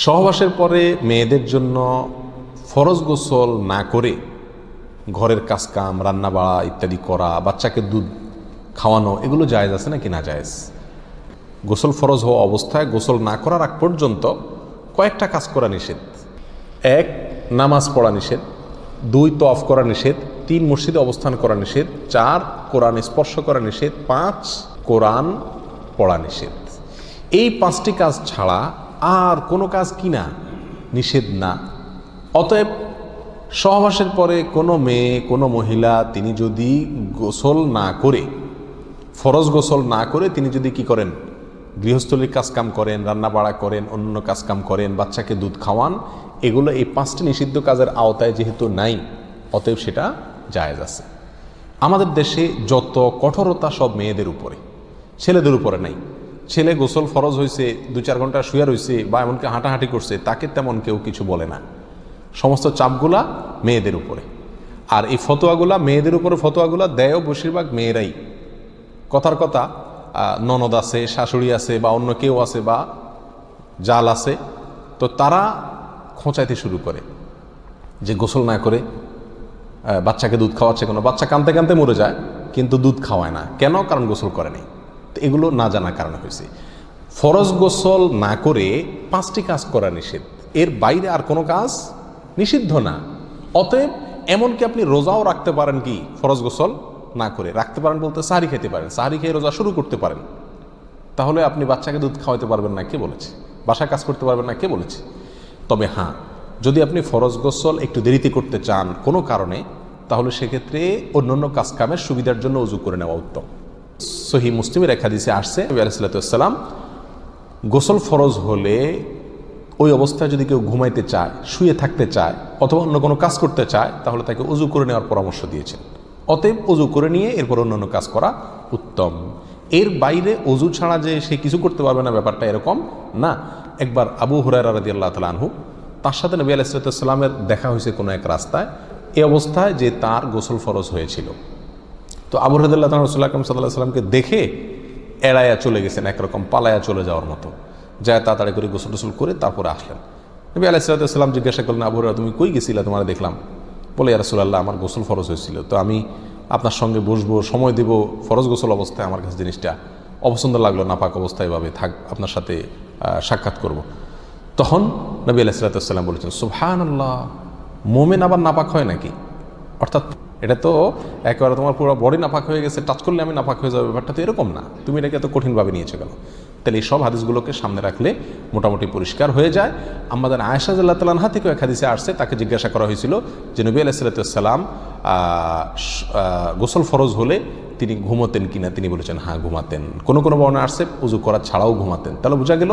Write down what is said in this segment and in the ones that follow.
সহবাসের পরে মেয়েদের জন্য ফরজ গোসল না করে ঘরের কাজকাম রান্না বাড়া ইত্যাদি করা, বাচ্চাকে দুধ খাওয়ানো, এগুলো জায়েজ আছে নাকি না জায়েজ? গোসল ফরজ হওয়া অবস্থায় গোসল না করার আগ পর্যন্ত কয়েকটা কাজ করা নিষেধ। 1, নামাজ পড়া নিষেধ। 2, তওয়াফ করা নিষেধ। 3, মসজিদে অবস্থান করা নিষেধ। 4, কোরআন স্পর্শ করা নিষেধ। 5, কোরআন পড়া নিষেধ। এই 5টি কাজ ছাড়া আর কোনো কাজ কিনা নিষেধ না। অতএব সহবাসের পরে কোনো মেয়ে, কোনো মহিলা তিনি যদি গোসল না করে, ফরজ গোসল না করে তিনি যদি কি করেন, গৃহস্থলীর কাজকাম করেন, রান্না বাড়া করেন, অন্য কাজকাম করেন, বাচ্চাকে দুধ খাওয়ান, এগুলো এই 5টি নিষিদ্ধ কাজের আওতায় যেহেতু নাই, অতএব সেটা জায়েজ আছে। আমাদের দেশে যত কঠোরতা সব মেয়েদের উপরে, ছেলেদের উপরে নাই। ছেলে গোসল ফরজ হয়েছে, 2-4 ঘন্টা শুয়ে রয়েছে বা এমনকি হাঁটাহাঁটি করছে, তাকে তেমন কেউ কিছু বলে না। সমস্ত চাপগুলা মেয়েদের উপরে। আর এই ফতোয়াগুলা মেয়েদের উপরে, ফতোয়াগুলা দেয়ও বেশিরভাগ মেয়েরাই। কথার কথা, ননদ আছে, শাশুড়ি আছে বা অন্য কেউ আছে বা জাল আছে, তো তারা খোঁচাইতে শুরু করে যে গোসল না করে বাচ্চাকে দুধ খাওয়াচ্ছে। কোনো বাচ্চা কাঁদতে কাঁদতে মরে যায় কিন্তু দুধ খাওয়ায় না, কেন? কারণ গোসল করে নেই। তো এগুলো না জানার কারণে হয়েছে। ফরজ গোসল না করে 5টি কাজ করা নিষেধ, এর বাইরে আর কোনো কাজ নিষিদ্ধ না। অতএব এমনকি আপনি রোজাও রাখতে পারেন, কি ফরজ গোসল না করে রাখতে পারেন বলতে সাহারি খেতে পারেন, সাহারি খেয়ে রোজা শুরু করতে পারেন। তাহলে আপনি বাচ্চাকে দুধ খাওয়াতে পারবেন না, কে বলেছে? বাসায় কাজ করতে পারবেন না, কে বলেছে? তবে হ্যাঁ, যদি আপনি ফরজ গোসল একটু দেরিতে করতে চান কোনো কারণে, তাহলে সেক্ষেত্রে অন্যান্য কাজ কামের সুবিধার জন্য উজু করে নেওয়া উত্তম। সহিহ মুসলিমের এক হাদিসে আসছে, নবী আলাইহিস সালাতু ওয়াস সালাম গোসল ফরজ হলে ওই অবস্থায় যদি কেউ ঘুমাইতে চায়, শুয়ে থাকতে চায় অথবা অন্য কোনো কাজ করতে চায়, তাহলে তাকে উজু করে নেওয়ার পরামর্শ দিয়েছেন। অতএব উজু করে নিয়ে এরপর অন্যান্য কাজ করা উত্তম। এর বাইরে উজু ছাড়া যে সে কিছু করতে পারবে না, ব্যাপারটা এরকম না। একবার আবু হুরায়রা রাদিয়াল্লাহু তাআলা আনহু, তার সাথে নবী আলাইহিস সালাতু ওয়াস সালামের দেখা হয়েছে কোনো এক রাস্তায়, এই অবস্থায় যে তার গোসল ফরজ হয়েছিল। তো আবু হুরায়রা রাদিয়াল্লাহু তাআলা রাসূলুল্লাহ সাল্লাল্লাহু আলাইহি ওয়াসাল্লামকে দেখে এড়াইয়া চলে গেছেন, একরকম পালায়া চলে যাওয়ার মতো, যায় তাড়াতাড়ি করে গোসল টোসল করে তারপরে আসলেন। নবী আলাইহিস সালাতু ওয়াস সালাম জিজ্ঞাসা করলেন, আবু হুরায়রা তুমি কই গেছিলা? তোমার দেখলাম। বলে, ইয়া রাসূলুল্লাহ, আমার গোসল ফরজ হয়েছিল, তো আমি আপনার সঙ্গে বসবো, সময় দেব, ফরজ গোসল অবস্থায় আমার কাছে জিনিসটা অপছন্দ লাগলো, নাপাক অবস্থায় এভাবে থাক, আপনার সাথে সাক্ষাৎ করব। তখন নবী আলাইহিস সালাতু ওয়াস সালাম বলেছেন, সুবহানাল্লাহ, মোমেন আবার নাপাক হয় নাকি? অর্থাৎ এটা তো একেবারে তোমার পুরো বডি নাপাক হয়ে গেছে, টাচ করলে আমি নাপাক হয়ে যাবে, ব্যাপারটা তো এরকম না, তুমি এটাকে এত কঠিনভাবে নিয়েছো কেন? তাহলে এই সব হাদিসগুলোকে সামনে রাখলে মোটামুটি পরিষ্কার হয়ে যায়। আমাদের আয়েশা রাদিয়াল্লাহু তাআলা আনহা থেকে এক হাদিসে আসছে, তাকে জিজ্ঞাসা করা হয়েছিল যে নবী আলাইহিস সালাতু ওয়াস সালাম গোসল ফরজ হলে তিনি ঘুমাতেন কিনা? তিনি বলেছেন হ্যাঁ ঘুমাতেন। কোনো কোনো বর্ণনা আসছে উজু করা ছাড়াও ঘুমাতেন। তাহলে বোঝা গেল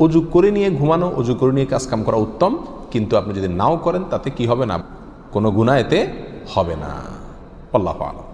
উজু করে নিয়ে ঘুমানো, উজু করে নিয়ে কাজকাম করা উত্তম, কিন্তু আপনি যদি নাও করেন তাতে কি হবে না, কোনো গুনাহ এতে হবে না। আল্লাহু আ'লাম।